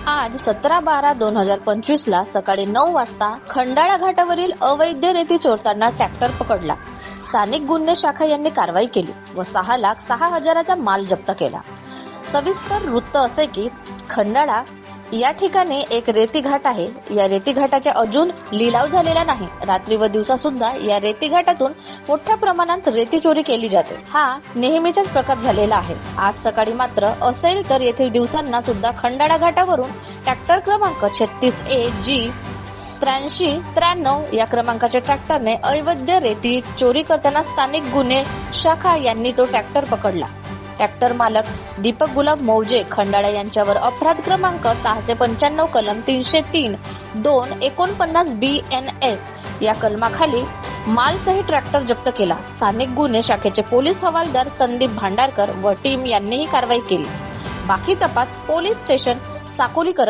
आज 17/12/2025 ला सकाळी 9 वाजता खंडाळा घाटावरील अवैध रेती चोरताना ट्रॅक्टर पकडला. स्थानिक गुन्हे शाखा यांनी कारवाई केली व 6,06,000चा माल जप्त केला. सविस्तर वृत्त असे की खंडाळा या ठिकाणी एक रेती घाट आहे. या रेती घाटाचा अजून लिलाव झालेला नाही. रात्री व दिवसा सुद्धा या रेती घाटातून मोठ्या प्रमाणात रेती चोरी केली जाते. हा नेहमीचाच प्रकार झालेला आहे. आज सकाळी मात्र असेल तर येथील दिवसांना सुद्धा खंडाळा घाटावरून ट्रॅक्टर क्रमांक 36AG 8393 या क्रमांकाच्या ट्रॅक्टरने अवैध रेती चोरी करताना स्थानिक गुन्हे शाखा यांनी तो ट्रॅक्टर पकडला. ट्रॅक्टर मालक दीपक गुलाब मौजे खंडाळा यांच्यावर अपराध क्रमांक 695 कलम 303-249 BNS या कलमाखाली मालसहित ट्रॅक्टर जप्त केला. स्थानिक गुन्हे शाखेचे पोलीस हवालदार संदीप भांडारकर व टीम यांनी ही कारवाई केली. बाकी तपास पोलीस स्टेशन साकोली करत